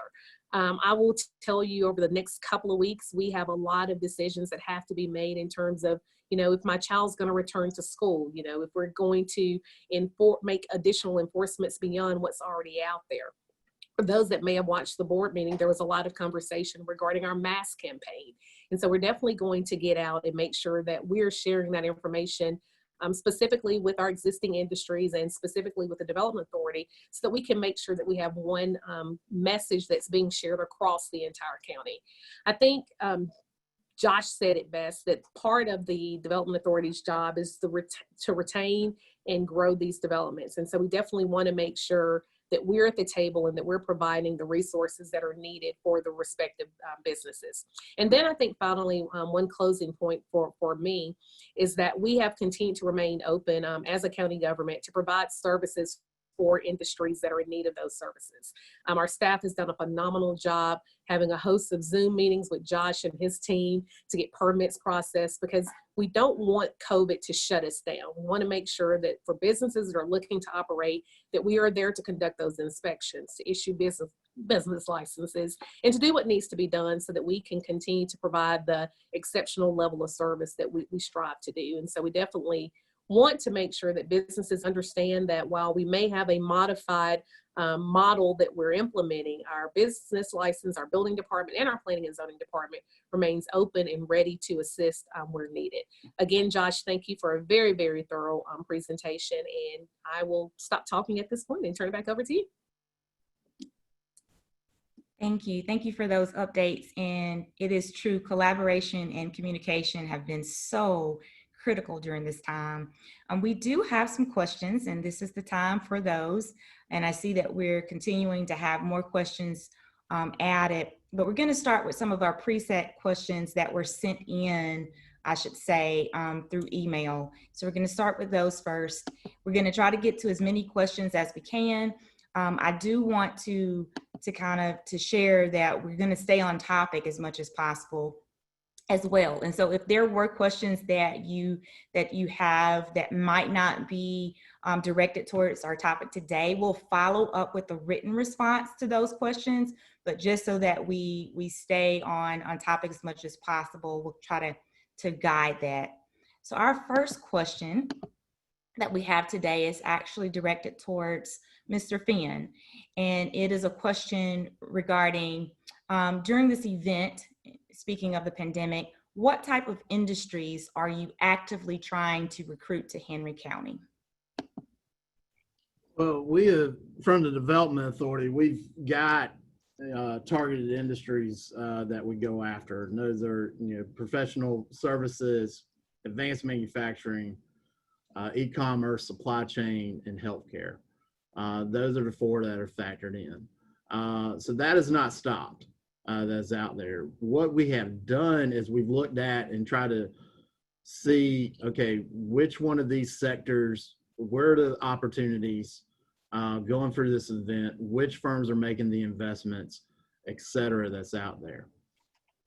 E: I will tell you, over the next couple of weeks, we have a lot of decisions that have to be made in terms of, if my child's going to return to school, if we're going to make additional enforcements beyond what's already out there. For those that may have watched the board meeting, there was a lot of conversation regarding our mask campaign. And so we're definitely going to get out and make sure that we're sharing that information specifically with our existing industries and specifically with the development authority, so that we can make sure that we have one message that's being shared across the entire county. I think Josh said it best, that part of the development authority's job is to retain and grow these developments. And so we definitely want to make sure that we're at the table and that we're providing the resources that are needed for the respective businesses. And then I think finally, one closing point for me is that we have continued to remain open as a county government to provide services for industries that are in need of those services. Our staff has done a phenomenal job having a host of Zoom meetings with Josh and his team to get permits processed, because we don't want COVID to shut us down. We want to make sure that for businesses that are looking to operate, that we are there to conduct those inspections, to issue business licenses, and to do what needs to be done so that we can continue to provide the exceptional level of service that we strive to do. And so we definitely want to make sure that businesses understand that while we may have a modified model that we're implementing, our business license, our building department, and our planning and zoning department remains open and ready to assist where needed. Again, Josh, thank you for a very, very thorough presentation, and I will stop talking at this point and turn it back over to you.
A: Thank you. Thank you for those updates. And it is true, collaboration and communication have been so critical during this time. We do have some questions, and this is the time for those. And I see that we're continuing to have more questions added, but we're going to start with some of our preset questions that were sent in, I should say, through email. So we're going to start with those first. We're going to try to get to as many questions as we can. I do want to share that we're going to stay on topic as much as possible as well. And so if there were questions that you have that might not be directed towards our topic today, we'll follow up with a written response to those questions, but just so that we stay on topic as much as possible, we'll try to guide that. So our first question that we have today is actually directed towards Mr. Finn, and it is a question regarding during this event, speaking of the pandemic, what type of industries are you actively trying to recruit to Henry County?
B: Well, we have, from the Development Authority, we've got targeted industries that we go after. And those are, professional services, advanced manufacturing, e-commerce, supply chain, and healthcare. Those are the four that are factored in. So that has not stopped. That's out there. What we have done is we've looked at and tried to see, okay, which one of these sectors, where are the opportunities going through this event, which firms are making the investments, et cetera, that's out there.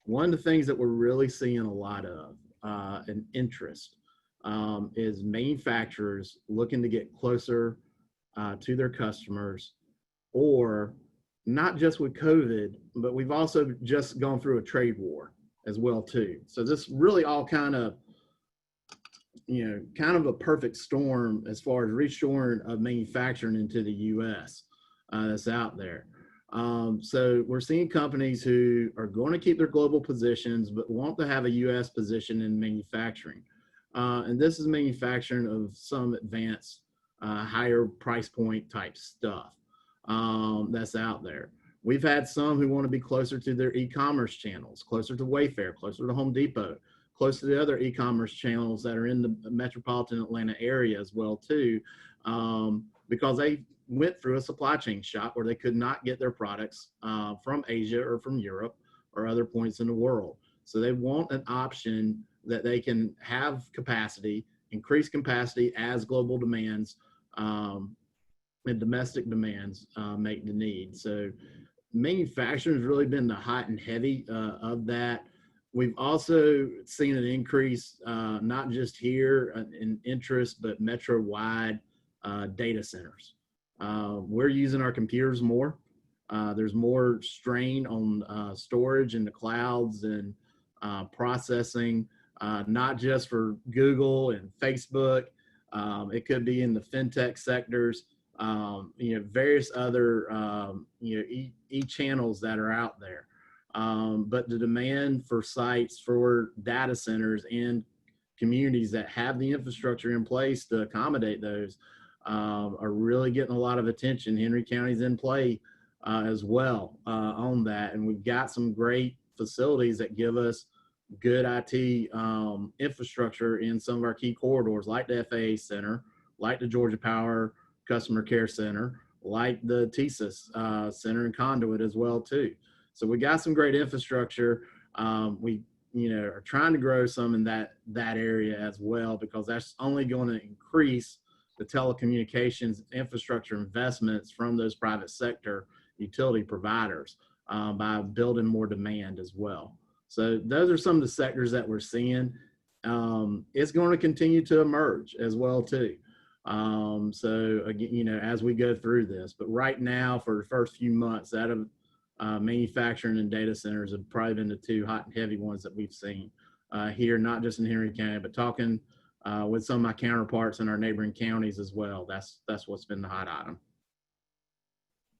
B: One of the things that we're really seeing a lot of an interest is manufacturers looking to get closer to their customers, or not just with COVID, but we've also just gone through a trade war as well too. So this really all kind of a perfect storm as far as reshoring of manufacturing into the U.S. That's out there. So we're seeing companies who are going to keep their global positions, but want to have a U.S. position in manufacturing. And this is manufacturing of some advanced, higher price point type stuff. That's out there. We've had some who want to be closer to their e-commerce channels, closer to Wayfair, closer to Home Depot, close to the other e-commerce channels that are in the metropolitan Atlanta area as well too, because they went through a supply chain shock where they could not get their products from Asia or from Europe or other points in the world. So they want an option that they can have capacity, increase capacity as global demands and domestic demands make the need. So manufacturing has really been the hot and heavy of that. We've also seen an increase, not just here in interest, but metro-wide data centers. We're using our computers more. There's more strain on storage in the clouds and processing, not just for Google and Facebook. It could be in the fintech sectors. Various other, e-channels that are out there. But the demand for sites for data centers and communities that have the infrastructure in place to accommodate those are really getting a lot of attention. Henry County's in play as well on that. And we've got some great facilities that give us good IT infrastructure in some of our key corridors, like the FAA Center, like the Georgia Power Customer Care Center, like the TSIS Center and Conduit as well too. So we got some great infrastructure. We are trying to grow some in that area as well, because that's only going to increase the telecommunications infrastructure investments from those private sector utility providers by building more demand as well. So those are some of the sectors that we're seeing. It's going to continue to emerge as well too. So again, you know, as we go through this, but right now for the first few months, out of manufacturing and data centers have probably been the two hot and heavy ones that we've seen here, not just in Henry County, but talking with some of my counterparts in our neighboring counties as well. That's what's been the hot item.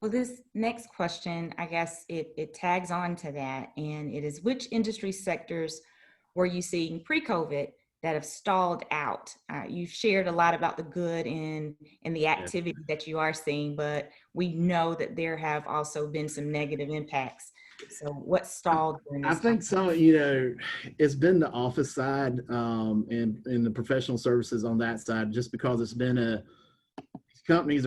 A: Well, this next question, I guess it tags on to that, and it is, which industry sectors were you seeing pre-COVID that have stalled out? You've shared a lot about the good and the activity that you are seeing, but we know that there have also been some negative impacts. So what stalled during this
B: I think some, you know, it's been the office side and the professional services on that side, just because it's been these companies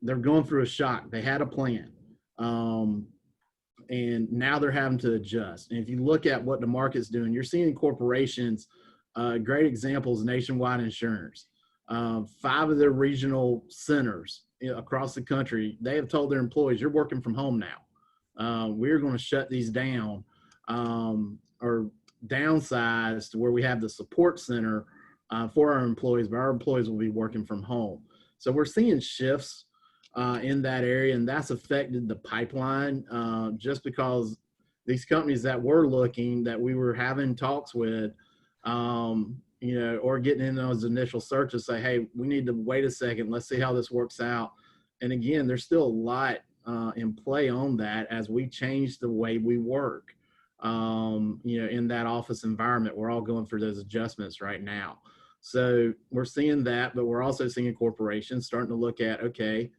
B: they're going through a shock. They had a plan. And now they're having to adjust. And if you look at what the market's doing, you're seeing corporations, great examples, Nationwide Insurance, 5 of their regional centers across the country, they have told their employees, you're working from home now. We're going to shut these down or downsize to where we have the support center for our employees, but our employees will be working from home. So we're seeing shifts in that area, and that's affected the pipeline just because these companies that were looking, that we were having talks with, you know, or getting in those initial searches, say, hey, we need to wait a second, let's see how this works out. And again, there's still a lot in play on that as we change the way we work, you know, in that office environment. We're all going through those adjustments right now. So we're seeing that, but we're also seeing corporations starting to look at, okay,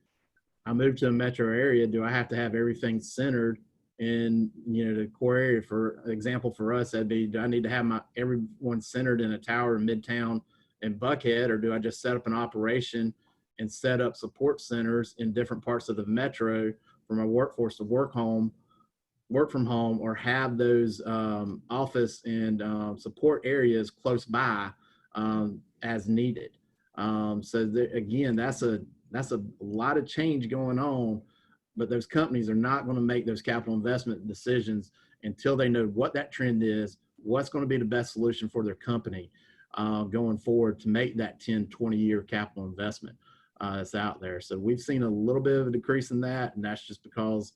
B: I moved to a metro area. Do I have to have everything centered in, you know, the core area? For example, for us, that'd be, do I need to have everyone centered in a tower in Midtown and Buckhead, or do I just set up an operation and set up support centers in different parts of the metro for my workforce to work from home, or have those office and support areas close by as needed? So again, that's a lot of change going on, but those companies are not going to make those capital investment decisions until they know what that trend is, what's going to be the best solution for their company going forward to make that 10, 20-year capital investment that's out there. So we've seen a little bit of a decrease in that, and that's just because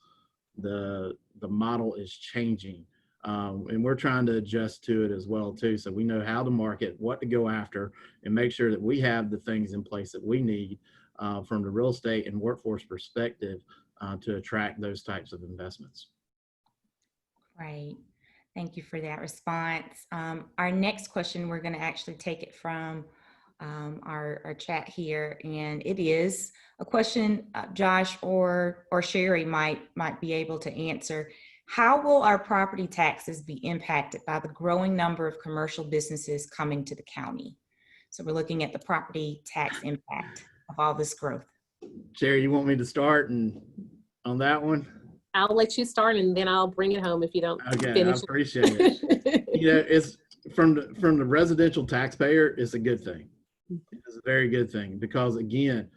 B: the model is changing. And we're trying to adjust to it as well too. So we know how to market, what to go after, and make sure that we have the things in place that we need from the real estate and workforce perspective to attract those types of investments.
A: Right. Thank you for that response. Our next question, we're going to actually take it from our chat here, and it is a question Josh or Sherry might be able to answer. How will our property taxes be impacted by the growing number of commercial businesses coming to the county? So we're looking at the property tax impact of all this growth.
B: Sherry, you want me to start on that one?
E: I'll let you start, and then I'll bring it home if you don't finish.
B: I appreciate it. You know, it's from the residential taxpayer, it's a good thing. It's a very good thing, because again,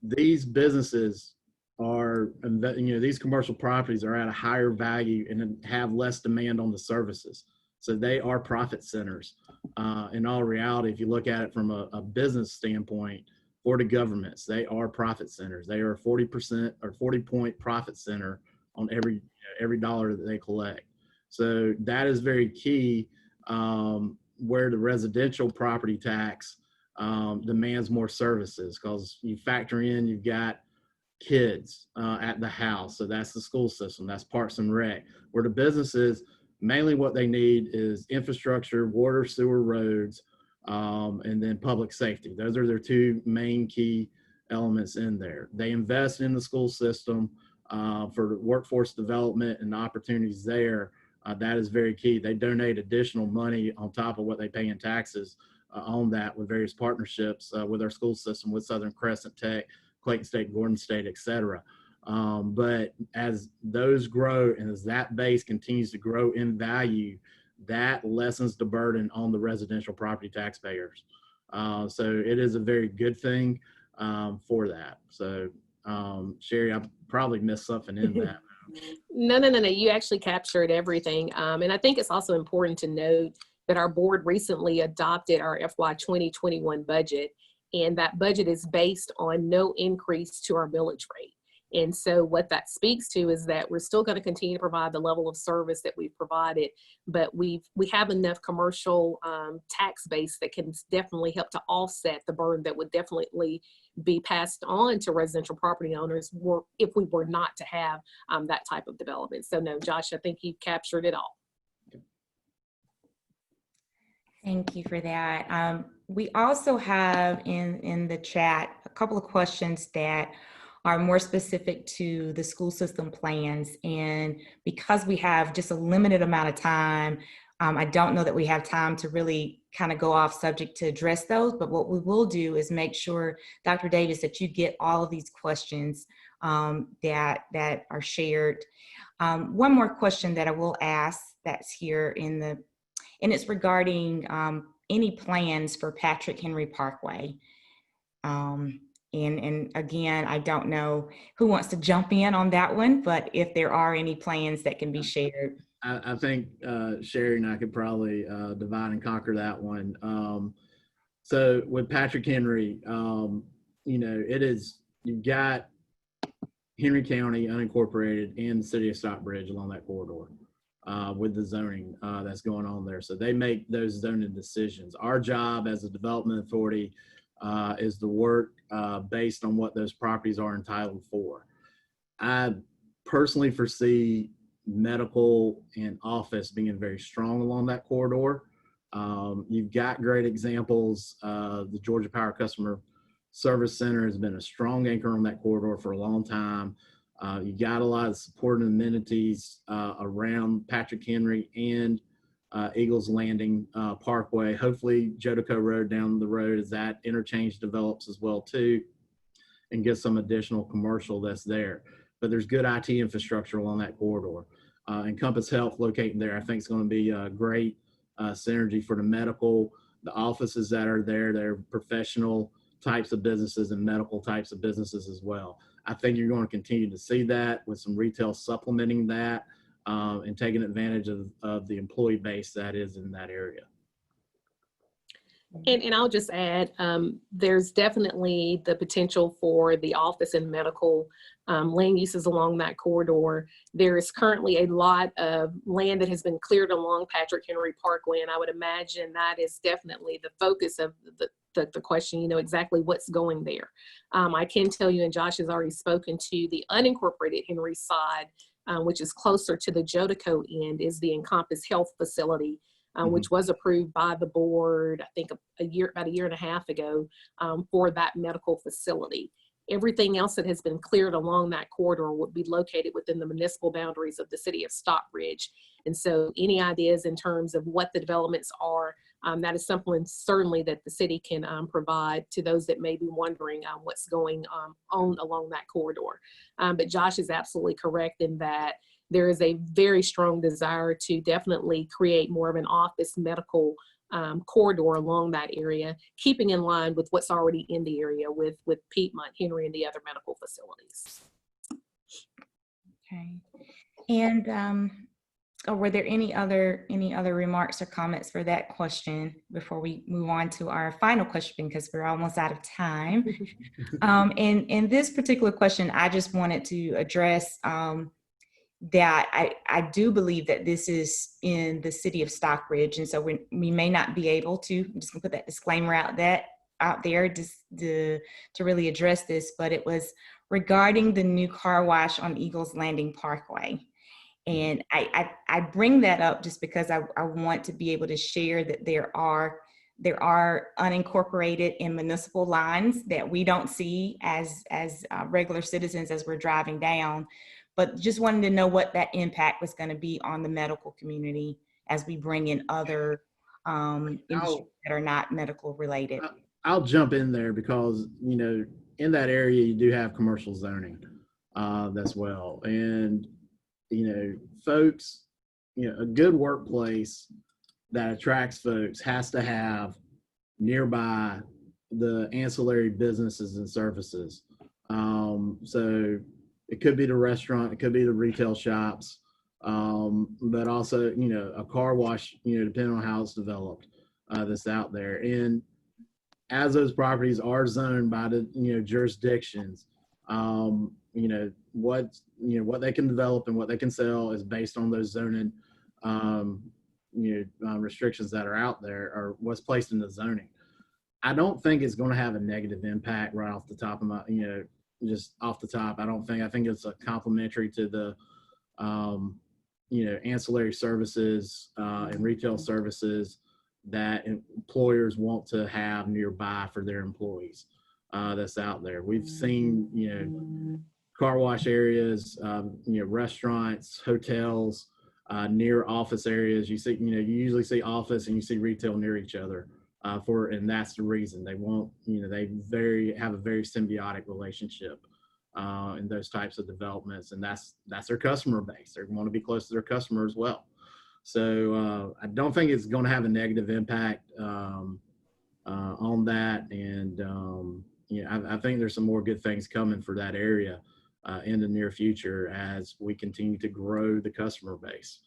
B: these businesses are, you know, these commercial properties are at a higher value and have less demand on the services. So they are profit centers. In all reality, if you look at it from a business standpoint, for the governments, they are profit centers. They are a 40% or 40-point profit center on every dollar that they collect. So that is very key, where the residential property tax demands more services, because you factor in, you've got kids at the house. So that's the school system, that's Parks and Rec. Where the businesses, mainly what they need is infrastructure, water, sewer, roads, and then public safety. Those are their 2 main key elements in there. They invest in the school system for workforce development and opportunities there. That is very key. They donate additional money on top of what they pay in taxes on that, with various partnerships with our school system, with Southern Crescent Tech, Clayton State, Gordon State, et cetera. But as those grow, and as that base continues to grow in value, that lessens the burden on the residential property taxpayers. So it is a very good thing for that. So Sherry, I probably missed something in that.
E: No. You actually captured everything. And I think it's also important to note that our board recently adopted our FY 2021 budget, and that budget is based on no increase to our millage rate. And so what that speaks to is that we're still going to continue to provide the level of service that we've provided, but we have enough commercial tax base that can definitely help to offset the burden that would definitely be passed on to residential property owners if we were not to have that type of development. So no, Josh, I think you've captured it all.
A: Thank you for that. We also have in the chat a couple of questions that are more specific to the school system plans. And because we have just a limited amount of time, I don't know that we have time to really kind of go off subject to address those, but what we will do is make sure, Dr. Davis, that you get all of these questions that are shared. One more question that I will ask that's here and it's regarding any plans for Patrick Henry Parkway. And again, I don't know who wants to jump in on that one, but if there are any plans that can be shared.
B: I think Sherry and I could probably divide and conquer that one. So with Patrick Henry, you've got Henry County unincorporated and the city of Stockbridge along that corridor with the zoning that's going on there. So they make those zoning decisions. Our job as a development authority is to work based on what those properties are entitled for. I personally foresee medical and office being very strong along that corridor. You've got great examples. The Georgia Power Customer Service Center has been a strong anchor on that corridor for a long time. You got a lot of supporting amenities around Patrick Henry and Eagles Landing Parkway. Hopefully Jodico Road down the road as that interchange develops as well too, and get some additional commercial that's there. But there's good IT infrastructure along that corridor. Encompass Health locating there, I think is going to be a great synergy for the medical, the offices that are there. They're professional types of businesses and medical types of businesses as well. I think you're going to continue to see that with some retail supplementing that and taking advantage of the employee base that is in that area.
E: And I'll just add, there's definitely the potential for the office and medical land uses along that corridor. There is currently a lot of land that has been cleared along Patrick Henry Parkway, and I would imagine that is definitely the focus of the question, exactly what's going there. I can tell you, and Josh has already spoken to the unincorporated Henry side, which is closer to the Jodico end, is the Encompass Health Facility. Which was approved by the board, I think about a year and a half ago, for that medical facility. Everything else that has been cleared along that corridor would be located within the municipal boundaries of the city of Stockbridge. And so any ideas in terms of what the developments are, that is something certainly that the city can provide to those that may be wondering what's going on along that corridor. But Josh is absolutely correct in that there is a very strong desire to definitely create more of an office medical corridor along that area, keeping in line with what's already in the area with Piedmont, Henry, and the other medical facilities.
A: Okay. And were there any other remarks or comments for that question before we move on to our final question, because we're almost out of time? In this particular question, I just wanted to address that I do believe that this is in the city of Stockbridge, and so we may not be able to. I'm just gonna put that disclaimer out there just to really address this, but it was regarding the new car wash on Eagles Landing Parkway. And I bring that up just because I want to be able to share that there are unincorporated and municipal lines that we don't see as regular citizens as we're driving down, but just wanted to know what that impact was going to be on the medical community as we bring in other industries that are not medical related.
B: I'll jump in there because, in that area, you do have commercial zoning as well. And, folks, a good workplace that attracts folks has to have nearby the ancillary businesses and services. So it could be the restaurant, it could be the retail shops, but also, you know, a car wash, you know, depending on how it's developed, that's out there. And as those properties are zoned by the, you know, jurisdictions, you know, what they can develop and what they can sell is based on those zoning, restrictions that are out there, or what's placed in the zoning. I don't think it's going to have a negative impact right off the top of my, you know, just off the top. I think it's a complementary to the, you know, ancillary services and retail services that employers want to have nearby for their employees, that's out there. We've seen, you know, car wash areas, you know, restaurants, hotels, near office areas. You see, you know, you usually see office and you see retail near each other, and that's the reason they want, you know, they have a very symbiotic relationship in those types of developments, and that's their customer base. They want to be close to their customer as well. So I don't think it's going to have a negative impact on that, and you know, I think there's some more good things coming for that area in the near future as we continue to grow the customer base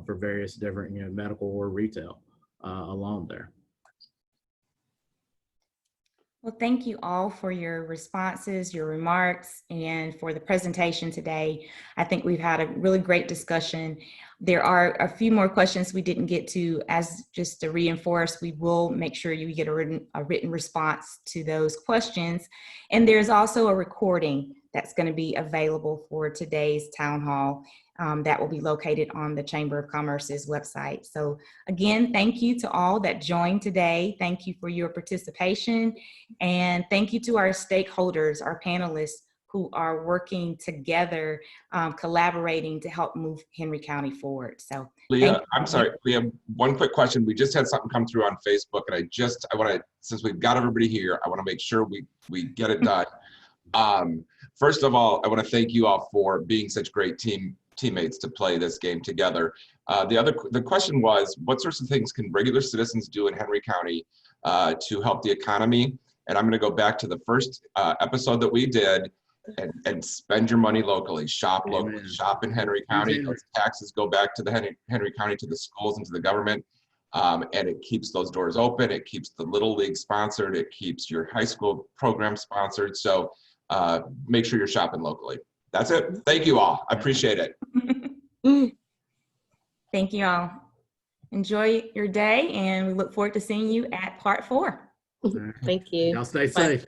B: for various different, you know, medical or retail along there.
A: Well, thank you all for your responses, your remarks, and for the presentation today. I think we've had a really great discussion. There are a few more questions we didn't get to. As just to reinforce, we will make sure you get a written response to those questions. And there's also a recording that's going to be available for today's town hall that will be located on the Chamber of Commerce's website. So again, thank you to all that joined today. Thank you for your participation. And thank you to our stakeholders, our panelists who are working together, collaborating to help move Henry County forward. So
C: Leah, I'm sorry, we have one quick question. We just had something come through on Facebook, and I want to, since we've got everybody here, I want to make sure we get it done. First of all, I want to thank you all for being such great teammates to play this game together. The question was, what sorts of things can regular citizens do in Henry County to help the economy? And I'm going to go back to the first episode that we did, and spend your money locally, shop locally, shop in Henry County. Those taxes go back to the Henry County, to the schools and to the government. And it keeps those doors open. It keeps the Little League sponsored. It keeps your high school program sponsored. So make sure you're shopping locally. That's it. Thank you all. I appreciate it.
A: Thank you all. Enjoy your day, and we look forward to seeing you at part 4.
E: Thank you.
B: Y'all stay
E: Bye.
B: safe.